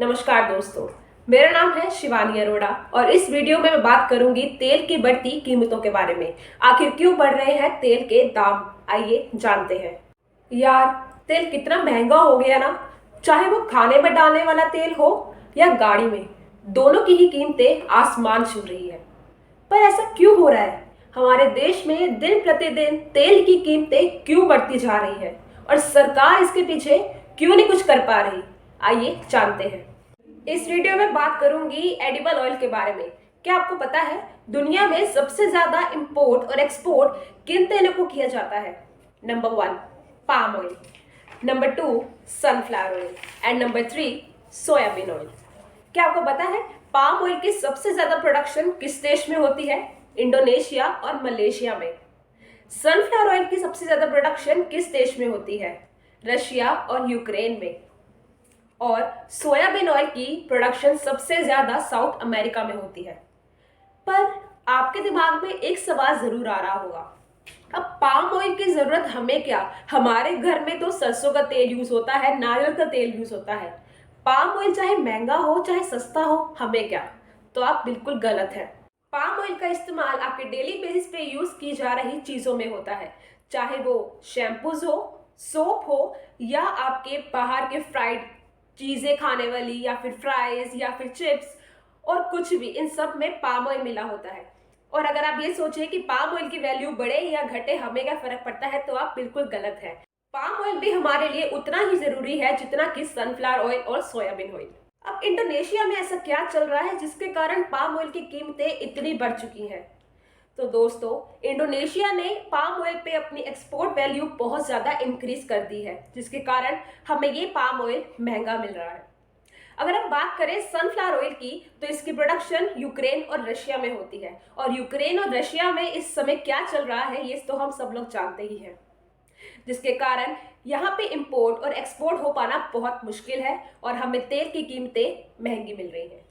नमस्कार दोस्तों, मेरा नाम है शिवानी अरोड़ा और इस वीडियो में मैं बात करूंगी तेल की बढ़ती कीमतों के बारे में। आखिर क्यों बढ़ रहे हैं तेल के दाम, आइए जानते हैं। यार, तेल कितना महंगा हो गया ना। चाहे वो खाने में डालने वाला तेल हो या गाड़ी में, दोनों की ही कीमतें आसमान छू रही है। पर ऐसा क्यों हो रहा है? हमारे देश में दिन प्रतिदिन तेल की कीमतें क्यों बढ़ती जा रही है और सरकार इसके पीछे क्यों नहीं कुछ कर पा रही? आइए जानते हैं। इस वीडियो में बात करूंगी एडिबल ऑयल के बारे में। क्या आपको पता है दुनिया में सबसे ज्यादा इंपोर्ट और एक्सपोर्ट किन तेलों को किया जाता है? Number 1 palm oil, number 2 sunflower oil and number 3 soybean oil. क्या आपको पता है पाम ऑयल की सबसे ज्यादा प्रोडक्शन किस देश में होती है? इंडोनेशिया और मलेशिया में। सनफ्लावर ऑयल की सबसे ज्यादा प्रोडक्शन किस देश में होती है? रशिया और यूक्रेन में। और सोयाबीन ऑयल की प्रोडक्शन सबसे ज्यादा साउथ अमेरिका में होती है। पर आपके दिमाग में एक सवाल जरूर आ रहा होगा, अब पाम ऑयल की जरूरत हमें क्या? हमारे घर में तो सरसों का तेल यूज होता है, नारियल का तेल यूज होता है। पाम ऑयल चाहे महंगा हो चाहे सस्ता हो, हमें क्या? तो आप बिल्कुल गलत है। पाम ऑयल का इस्तेमाल आपके डेली बेसिस पे यूज की जा रही चीजों में होता है, चाहे वो शैम्पूज हो, सोप हो या आपके बाहर के फ्राइड चीजें खाने वाली या फिर फ्राइज या फिर चिप्स और कुछ भी, इन सब में पाम ऑयल मिला होता है। और अगर आप ये सोचें कि पाम ऑयल की वैल्यू बढ़े या घटे, हमें क्या फर्क पड़ता है, तो आप बिल्कुल गलत है। पाम ऑयल भी हमारे लिए उतना ही जरूरी है जितना कि सनफ्लावर ऑयल और सोयाबीन ऑयल। अब इंडोनेशिया में ऐसा क्या चल रहा है जिसके कारण पाम ऑयल की कीमतें इतनी बढ़ चुकी हैं? तो दोस्तों, इंडोनेशिया ने पाम ऑयल पे अपनी एक्सपोर्ट वैल्यू बहुत ज़्यादा इंक्रीज कर दी है, जिसके कारण हमें ये पाम ऑयल महंगा मिल रहा है। अगर हम बात करें सनफ्लावर ऑयल की, तो इसकी प्रोडक्शन यूक्रेन और रशिया में होती है। और यूक्रेन और रशिया में इस समय क्या चल रहा है ये तो हम सब लोग जानते ही हैं, जिसके कारण यहाँ पे इंपोर्ट और एक्सपोर्ट हो पाना बहुत मुश्किल है और हमें तेल की कीमतें महंगी मिल रही हैं।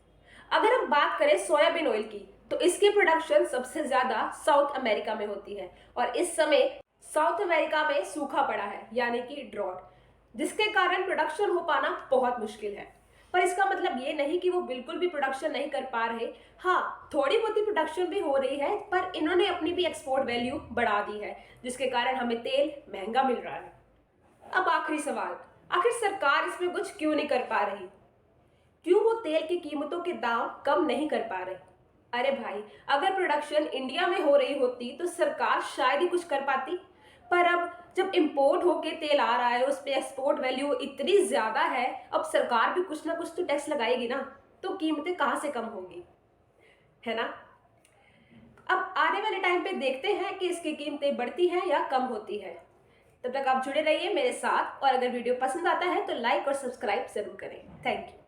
अगर हम बात करें सोयाबीन ऑयल की, तो इसकी प्रोडक्शन सबसे ज्यादा साउथ अमेरिका में होती है और इस समय साउथ अमेरिका में सूखा पड़ा है, यानी कि ड्रॉट, जिसके कारण प्रोडक्शन हो पाना बहुत मुश्किल है। पर इसका मतलब ये नहीं कि वो बिल्कुल भी प्रोडक्शन नहीं कर पा रहे। हाँ, थोड़ी बहुत ही प्रोडक्शन भी हो रही है, पर इन्होंने अपनी भी एक्सपोर्ट वैल्यू बढ़ा दी है, जिसके कारण हमें तेल महंगा मिल रहा है। अब आखिरी सवाल, आखिर सरकार इसमें कुछ क्यों नहीं कर पा रही? क्यों वो तेल की कीमतों के दाम कम नहीं कर पा रहे? अरे भाई, अगर प्रोडक्शन इंडिया में हो रही होती तो सरकार शायद ही कुछ कर पाती। पर अब जब इंपोर्ट होके तेल आ रहा है, उस पे एक्सपोर्ट वैल्यू इतनी ज्यादा है, अब सरकार भी कुछ ना कुछ तो टैक्स लगाएगी ना, तो कीमतें कहाँ से कम होगी, है ना? अब आने वाले टाइम पे देखते हैं कि इसकी कीमतें बढ़ती हैं या कम होती है। तब तक आप जुड़े रहिए मेरे साथ और अगर वीडियो पसंद आता है तो लाइक और सब्सक्राइब जरूर करें। Thank you.